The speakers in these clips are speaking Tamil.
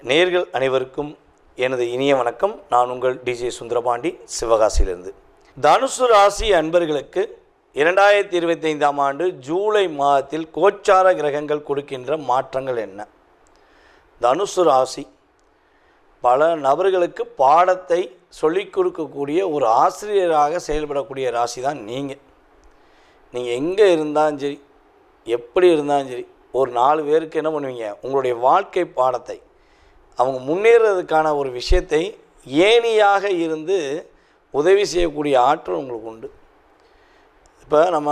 நேயர்கள் அனைவருக்கும் எனது இனிய வணக்கம். நான் உங்கள் டிஜே சுந்தரபாண்டி, சிவகாசியிலிருந்து. தனுசு ராசி அன்பர்களுக்கு 2025ஆம் ஆண்டு ஜூலை மாதத்தில் கோச்சார கிரகங்கள் கொடுக்கின்ற மாற்றங்கள் என்ன? தனுசு ராசி பல நபர்களுக்கு பாடத்தை சொல்லிக் கொடுக்கக்கூடிய ஒரு ஆசிரியராக செயல்படக்கூடிய ராசி தான் நீங்கள். எங்கே இருந்தாலும் சரி, எப்படி இருந்தாலும் சரி, ஒரு 4 பேருக்கு என்ன பண்ணுவீங்க? உங்களுடைய வாழ்க்கை பாடத்தை, அவங்க முன்னேறதுக்கான ஒரு விஷயத்தை ஏணியாக இருந்து உதவி செய்யக்கூடிய ஆற்றல் உங்களுக்கு உண்டு. இப்போ நம்ம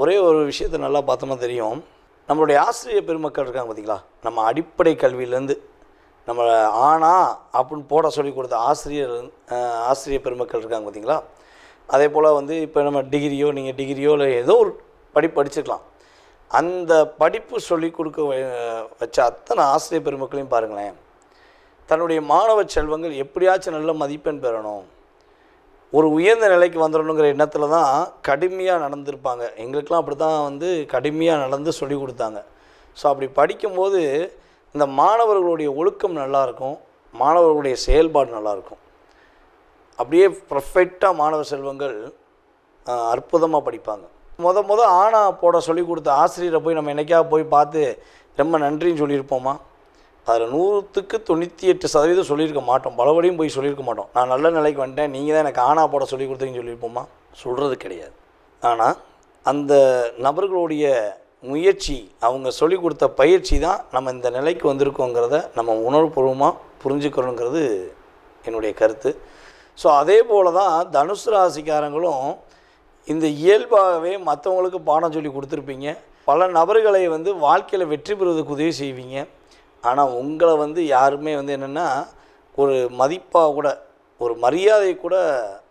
ஒரே ஒரு விஷயத்தை நல்லா பார்த்தோம்னா தெரியும். நம்மளுடைய ஆசிரியர் பெருமக்கள் இருக்காங்க பார்த்திங்களா? நம்ம அடிப்படை கல்வியிலேருந்து நம்ம ஆனா அப்படின்னு போட சொல்லி கொடுத்த ஆசிரியர் பெருமக்கள் இருக்காங்க பார்த்திங்களா? அதே போல் இப்போ நம்ம நீங்கள் டிகிரியோ இல்லை ஏதோ ஒரு படிச்சுக்கலாம். அந்த படிப்பு சொல்லி கொடுக்க வச்ச அத்தனை ஆசிரியர் பெருமக்களையும் பாருங்களேன். தன்னுடைய மாணவ செல்வங்கள் எப்படியாச்சும் நல்ல மதிப்பெண் பெறணும், ஒரு உயர்ந்த நிலைக்கு வந்துடணுங்கிற எண்ணத்தில் தான் கடுமையாக நடந்திருப்பாங்க. எங்களுக்கெல்லாம் அப்படி தான் கடுமையாக நடந்து சொல்லி கொடுத்தாங்க. ஸோ அப்படி படிக்கும்போது இந்த மாணவர்களுடைய ஒழுக்கம் நல்லாயிருக்கும், மாணவர்களுடைய செயல்பாடு நல்லாயிருக்கும். அப்படியே பர்ஃபெக்டாக மாணவ செல்வங்கள் அற்புதமாக படிப்பாங்க. முத ஆனா போட சொல்லி கொடுத்த ஆசிரியரை போய் நம்ம என்னைக்காவது போய் பார்த்து ரொம்ப நன்றின்னு சொல்லியிருப்போமா? அதில் 100க்கு 98% சொல்லியிருக்க மாட்டோம். பலபடியும் போய் சொல்லியிருக்க மாட்டோம். நான் நல்ல நிலைக்கு வந்துட்டேன், நீங்கள் தான் எனக்கு ஆனா போட சொல்லி கொடுத்தீங்கன்னு சொல்லியிருப்போமா? சொல்கிறது கிடையாது. ஆனால் அந்த நபர்களுடைய முயற்சி, அவங்க சொல்லி கொடுத்த பயிற்சி தான் நம்ம இந்த நிலைக்கு வந்திருக்கோங்கிறத நம்ம உணர்வுபூர்வமாக புரிஞ்சுக்கிறோங்கிறது என்னுடைய கருத்து. ஸோ அதே போல் தான் தனுசு ராசிக்காரங்களும் இந்த இயல்பாகவே மற்றவங்களுக்கு பாடம் சொல்லி கொடுத்துருப்பீங்க. பல நபர்களை வாழ்க்கையில் வெற்றி பெறுவதற்கு உதவி செய்வீங்க. ஆனால் உங்களை யாருமே என்னென்னா ஒரு மதிப்பாக கூட, ஒரு மரியாதை கூட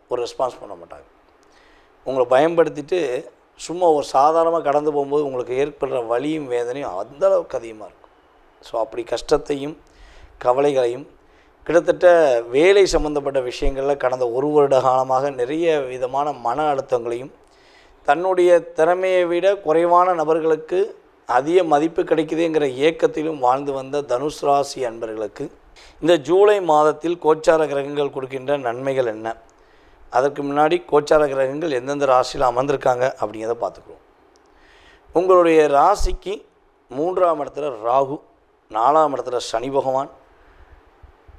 ஒரு ரெஸ்பான்ஸ் பண்ண மாட்டாங்க. உங்களை பயன்படுத்திட்டு சும்மா ஒரு சாதாரணமாக கடந்து போகும்போது உங்களுக்கு ஏற்படுற வலியும் வேதனையும் அந்தளவுக்கு அதிகமாக இருக்கும். ஸோ அப்படி கஷ்டத்தையும் கவலைகளையும் கிட்டத்தட்ட வேலை சம்மந்தப்பட்ட விஷயங்களில் கடந்த 1 வருட காலமாக நிறைய விதமான மன அழுத்தங்களையும், தன்னுடைய திறமையை விட குறைவான நபர்களுக்கு அதிக மதிப்பு கிடைக்குதுங்கிற ஏக்கத்திலும் வாழ்ந்து வந்த தனுசு ராசி அன்பர்களுக்கு இந்த ஜூலை மாதத்தில் கோச்சார கிரகங்கள் கொடுக்கின்ற நன்மைகள் என்ன? அதற்கு முன்னாடி கோச்சார கிரகங்கள் எந்தெந்த ராசியில் அமர்ந்திருக்காங்க அப்படிங்கிறத பார்த்துக்குவோம். உங்களுடைய ராசிக்கு 3ஆம் இடத்துல ராகு, 4ஆம் இடத்துல சனி பகவான்,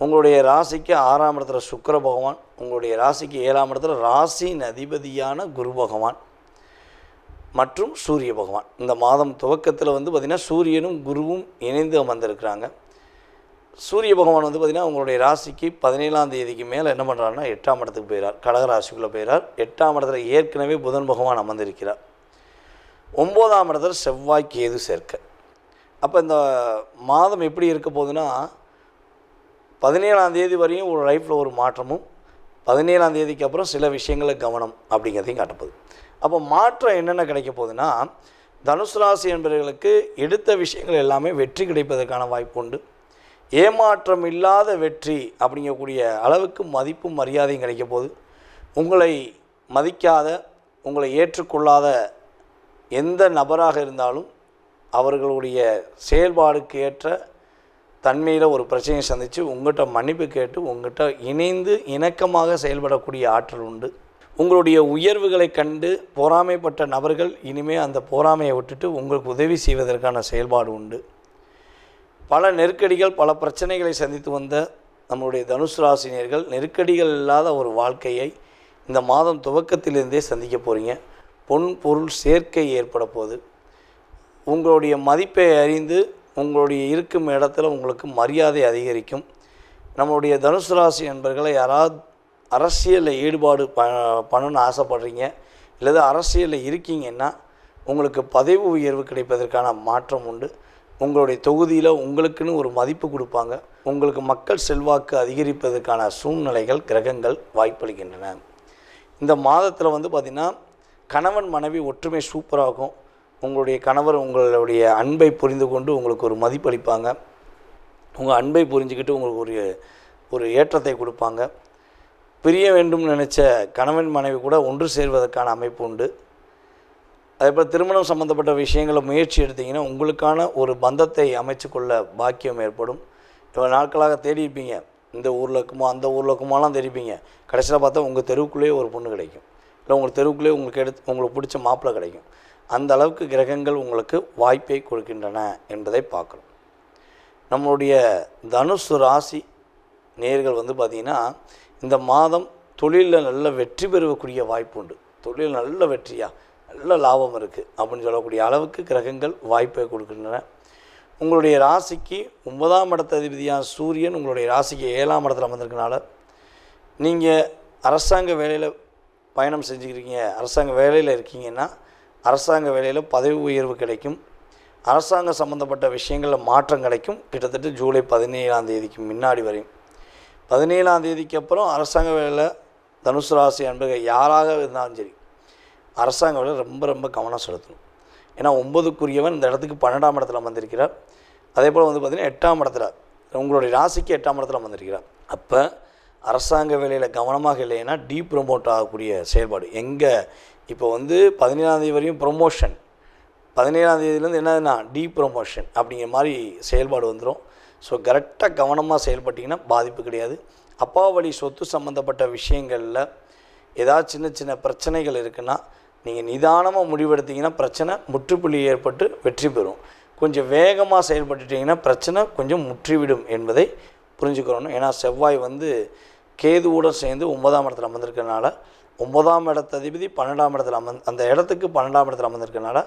உங்களுடைய ராசிக்கு 6ஆம் இடத்துல சுக்கிர பகவான், உங்களுடைய ராசிக்கு 7ஆம் இடத்துல ராசியின் அதிபதியான குரு பகவான் மற்றும் சூரிய பகவான். இந்த மாதம் துவக்கத்தில் பார்த்திங்கன்னா சூரியனும் குருவும் இணைந்து அமர்ந்திருக்கிறாங்க. சூரிய பகவான் பார்த்திங்கன்னா உங்களுடைய ராசிக்கு 17ஆம் தேதிக்கு மேலே என்ன பண்ணுறாருன்னா 8ஆம் இடத்துக்கு போயிறார், கடக ராசிக்குள்ளே போயிறார். 8ஆம் இடத்துல ஏற்கனவே புதன் பகவான் அமர்ந்திருக்கிறார். 9ஆம் இடத்துல செவ்வாய் கேது சேர்க்க. அப்போ இந்த மாதம் எப்படி இருக்க போகுதுன்னா, 17ஆம் தேதி வரையும் ஒரு லைஃப்பில் ஒரு மாற்றமும், 17ஆம் தேதிக்கு அப்புறம் சில விஷயங்களில் கவனம் அப்படிங்கிறதையும் காட்டப்போகுது. அப்போ மாற்றம் என்னென்ன கிடைக்க போகுதுன்னா, தனுசு ராசி என்பவர்களுக்கு எடுத்த விஷயங்கள் எல்லாமே வெற்றி கிடைப்பதற்கான வாய்ப்பு உண்டு. ஏமாற்றம் இல்லாத வெற்றி அப்படிங்கக்கூடிய அளவுக்கு மதிப்பும் மரியாதையும் கிடைக்க போகுது. உங்களை மதிக்காத, உங்களை ஏற்றுக்கொள்ளாத எந்த நபராக இருந்தாலும் அவர்களுடைய செயல்பாடுக்கு ஏற்ற தன்மையில் ஒரு பிரச்சனையை சந்தித்து உங்கள்கிட்ட மன்னிப்பு கேட்டு உங்கள்கிட்ட இணைந்து இணக்கமாக செயல்படக்கூடிய ஆற்றல் உண்டு. உங்களுடைய உயர்வுகளை கண்டு பொறாமைப்பட்ட நபர்கள் இனிமேல் அந்த பொறாமையை விட்டுட்டு உங்களுக்கு உதவி செய்வதற்கான செயல்பாடு உண்டு. பல நெருக்கடிகள், பல பிரச்சனைகளை சந்தித்து வந்த நம்மளுடைய தனுசு ராசினியர்கள் நெருக்கடிகள் இல்லாத ஒரு வாழ்க்கையை இந்த மாதம் துவக்கத்திலிருந்தே சந்திக்க போகிறீங்க. பொன் பொருள் சேர்க்கை ஏற்பட போகுது. உங்களுடைய மதிப்பை அறிந்து உங்களுடைய இருக்கும் இடத்துல உங்களுக்கு மரியாதை அதிகரிக்கும். நம்மளுடைய தனுசு ராசி நண்பர்களை யாராவது அரசியலில் ஈடுபாடு பண்ணணும்னு ஆசைப்படுறீங்க, இல்லது அரசியலில் இருக்கீங்கன்னா உங்களுக்கு பதவி உயர்வு கிடைப்பதற்கான மாற்றம் உண்டு. உங்களுடைய தொகுதியில் உங்களுக்குன்னு ஒரு மதிப்பு கொடுப்பாங்க. உங்களுக்கு மக்கள் செல்வாக்கு அதிகரிப்பதற்கான சூழ்நிலைகள் கிரகங்கள் வாய்ப்பளிக்கின்றன. இந்த மாதத்தில் பார்த்திங்கன்னா கணவன் மனைவி ஒற்றுமை சூப்பராகும். உங்களுடைய கணவர் உங்களுடைய அன்பை புரிந்து கொண்டு உங்களுக்கு ஒரு மதிப்பளிப்பாங்க. உங்கள் அன்பை புரிஞ்சுக்கிட்டு உங்களுக்கு ஒரு ஏற்றத்தை கொடுப்பாங்க. பிரிய வேண்டும் நினச்ச கணவன் மனைவி கூட ஒன்று சேர்வதற்கான அமைப்பு உண்டு. அதேபோல் திருமணம் சம்மந்தப்பட்ட விஷயங்களை முயற்சி எடுத்திங்கன்னா உங்களுக்கான ஒரு பந்தத்தை அமைச்சு கொள்ள பாக்கியம் ஏற்படும். இவ்வளோ நாட்களாக தேடி இருப்பீங்க, இந்த ஊரில் இருக்குமோ அந்த ஊரில் இருக்குமாலாம் தேடிப்பீங்க. கடைசியில் பார்த்தா உங்கள் தெருவுக்குள்ளேயே ஒரு பொண்ணு கிடைக்கும், இல்லை உங்கள் தெருவுக்குள்ளேயே உங்களுக்கு பிடிச்ச மாப்பிள்ளை கிடைக்கும். அந்த அளவுக்கு கிரகங்கள் உங்களுக்கு வாய்ப்பை கொடுக்கின்றன என்பதை பார்க்கணும். நம்மளுடைய தனுசு ராசி நேயர்கள் பார்த்திங்கன்னா இந்த மாதம் தொழிலில் நல்ல வெற்றி பெறக்கூடிய வாய்ப்பு உண்டு. தொழில் நல்ல வெற்றியாக நல்ல லாபம் இருக்குது அப்படின்னு சொல்லக்கூடிய அளவுக்கு கிரகங்கள் வாய்ப்பை கொடுக்கின்றன. உங்களுடைய ராசிக்கு 9ஆம் இடத்த அதிபதியான சூரியன் உங்களுடைய ராசிக்கு 7ஆம் இடத்துல வந்திருக்கனால நீங்கள் அரசாங்க வேலையில் பயணம் செஞ்சுக்கிறீங்க, அரசாங்க வேலையில் இருக்கீங்கன்னா அரசாங்க வேலையில் பதவி உயர்வு கிடைக்கும், அரசாங்கம் சம்மந்தப்பட்ட விஷயங்களில் மாற்றம் கிடைக்கும். கிட்டத்தட்ட ஜூலை 17ஆம் தேதிக்கு முன்னாடி வரையும். 17ஆம் தேதிக்கு அப்புறம் அரசாங்க வேலையில் தனுசு ராசி அன்பர்கள் யாராக இருந்தாலும் சரி அரசாங்க வேலையில் ரொம்ப ரொம்ப கவனம் செலுத்தணும். ஏன்னா 9க்குரியவன் இந்த இடத்துக்கு 12ஆம் இடத்துல வந்திருக்கிறார். அதே போல் பார்த்திங்கன்னா 8ஆம் இடத்துல உங்களுடைய ராசிக்கு 8ஆம் இடத்துல வந்திருக்கிறார். அப்போ அரசாங்க வேலையில் கவனமாக இல்லைன்னா ப்ரொமோட் ஆகக்கூடிய செயல்பாடு எங்கே இப்போ 17ஆம் தேதி வரையும் ப்ரொமோஷன், 17ஆம் தேதியிலேருந்து என்னதுன்னா ப்ரொமோஷன் அப்படிங்கிற மாதிரி செயல்பாடு வந்துடும். ஸோ கரெக்டாக கவனமாக செயல்பட்டிங்கன்னா பாதிப்பு கிடையாது. அப்பா வழி சொத்து சம்மந்தப்பட்ட விஷயங்களில் ஏதாவது சின்ன சின்ன பிரச்சனைகள் இருக்குன்னா நீங்கள் நிதானமாக முடிவெடுத்தீங்கன்னா பிரச்சனை முற்றுப்புள்ளி ஏற்பட்டு வெற்றி பெறும். கொஞ்சம் வேகமாக செயல்பட்டுட்டிங்கன்னா பிரச்சனை கொஞ்சம் முற்றிவிடும் என்பதை புரிஞ்சுக்கிறோம். ஏன்னா செவ்வாய் கேதுவுடன் சேர்ந்து 9ஆம் இடத்துல அமர்ந்திருக்கிறனால 9ஆம் இடத்த அதிபதி 12ஆம் இடத்துல அந்த இடத்துக்கு 12ஆம் இடத்துல அமர்ந்திருக்கிறனால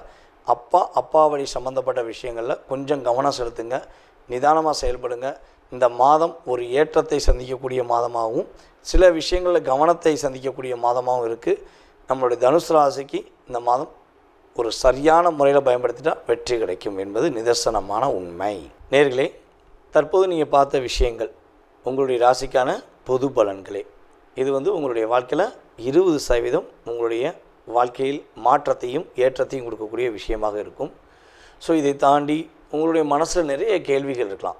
அப்பா வழி சம்மந்தப்பட்ட விஷயங்களில் கொஞ்சம் கவனம் செலுத்துங்க, நிதானமாக செயல்படுங்க. இந்த மாதம் ஒரு ஏற்றத்தை சந்திக்கக்கூடிய மாதமாகவும் சில விஷயங்களில் கவனத்தை சந்திக்கக்கூடிய மாதமாகவும் இருக்குது. நம்மளுடைய தனுசு ராசிக்கு இந்த மாதம் ஒரு சரியான முறையில் பயன்படுத்திட்டால் வெற்றி கிடைக்கும் என்பது நிதர்சனமான உண்மை. நேர்களே, தற்போது நீங்கள் பார்த்த விஷயங்கள் உங்களுடைய ராசிக்கான பொது பலன்களே. இது உங்களுடைய வாழ்க்கையில் 20% உங்களுடைய வாழ்க்கையில் மாற்றத்தையும் ஏற்றத்தையும் கொடுக்கக்கூடிய விஷயமாக இருக்கும். ஸோ இதை தாண்டி உங்களுடைய மனசில் நிறைய கேள்விகள் இருக்கலாம்.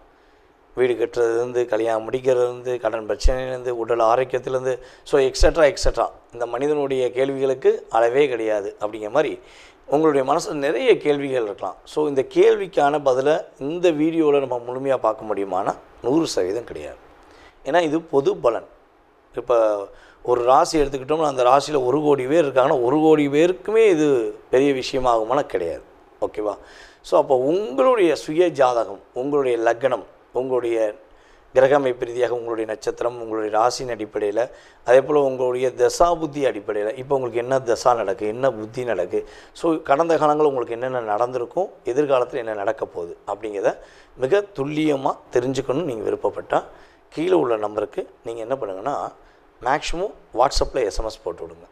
வீடு கட்டுறதுலேருந்து, கல்யாணம் முடிக்கிறதுலேருந்து, கடன் பிரச்சனையிலேருந்து, உடல் ஆரோக்கியத்திலேருந்து, ஸோ எக்ஸட்ரா இந்த மனிதனுடைய கேள்விகளுக்கு அளவே கிடையாது. அப்படிங்கிற மாதிரி உங்களுடைய மனசில் நிறைய கேள்விகள் இருக்கலாம். ஸோ இந்த கேள்விக்கான பதிலை இந்த வீடியோவில் நம்ம முழுமையாக பார்க்க முடியுமானா 100% கிடையாது. ஏன்னா இது பொது பலன். இப்போ ஒரு ராசி எடுத்துக்கிட்டோம்னா அந்த ராசியில் 1 கோடி பேர் இருக்காங்கன்னா 1 கோடி பேருக்குமே இது பெரிய விஷயமாகுமான கிடையாது. ஓகேவா? ஸோ அப்போ உங்களுடைய சுய ஜாதகம், உங்களுடைய லக்னம், உங்களுடைய கிரக அமைப்பு ரீதியாக உங்களுடைய நட்சத்திரம், உங்களுடைய ராசியின் அடிப்படையில், அதே போல் உங்களுடைய தசா புத்தி அடிப்படையில் இப்போ உங்களுக்கு என்ன தசா நடக்குது, என்ன புத்தி நடக்குது, ஸோ கடந்த காலங்கள் உங்களுக்கு என்னென்ன நடந்திருக்கும், எதிர்காலத்தில் என்ன நடக்க போகுது அப்படிங்கிறத மிக துல்லியமாக தெரிஞ்சுக்கணும்னு நீங்கள் விருப்பப்பட்டால் கீழே உள்ள நம்பருக்கு நீங்கள் என்ன பண்ணுங்கன்னா மேக்ஸிமம் வாட்ஸ்அப்பில் எஸ்எம்எஸ் போட்டு விடுங்க.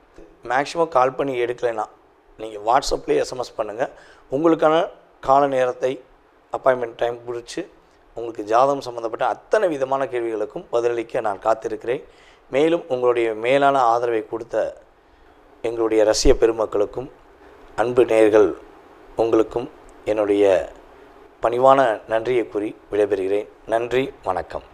மேக்ஸிமம் கால் பண்ணி எடுக்கலைன்னா நீங்கள் வாட்ஸ்அப்லேயே எஸ்எம்எஸ் பண்ணுங்கள். உங்களுக்கான கால நேரத்தை அப்பாயின்மெண்ட் டைம் பிடிச்சி உங்களுக்கு ஜாதகம் சம்மந்தப்பட்ட அத்தனை விதமான கேள்விகளுக்கும் பதிலளிக்க நான் காத்திருக்கிறேன். மேலும் உங்களுடைய மேலான ஆதரவை கொடுத்த எங்களுடைய ரசிக பெருமக்களுக்கும் அன்பு நேயர்கள் உங்களுக்கும் என்னுடைய பணிவான நன்றியை கூறி விடைபெறுகிறேன். நன்றி, வணக்கம்.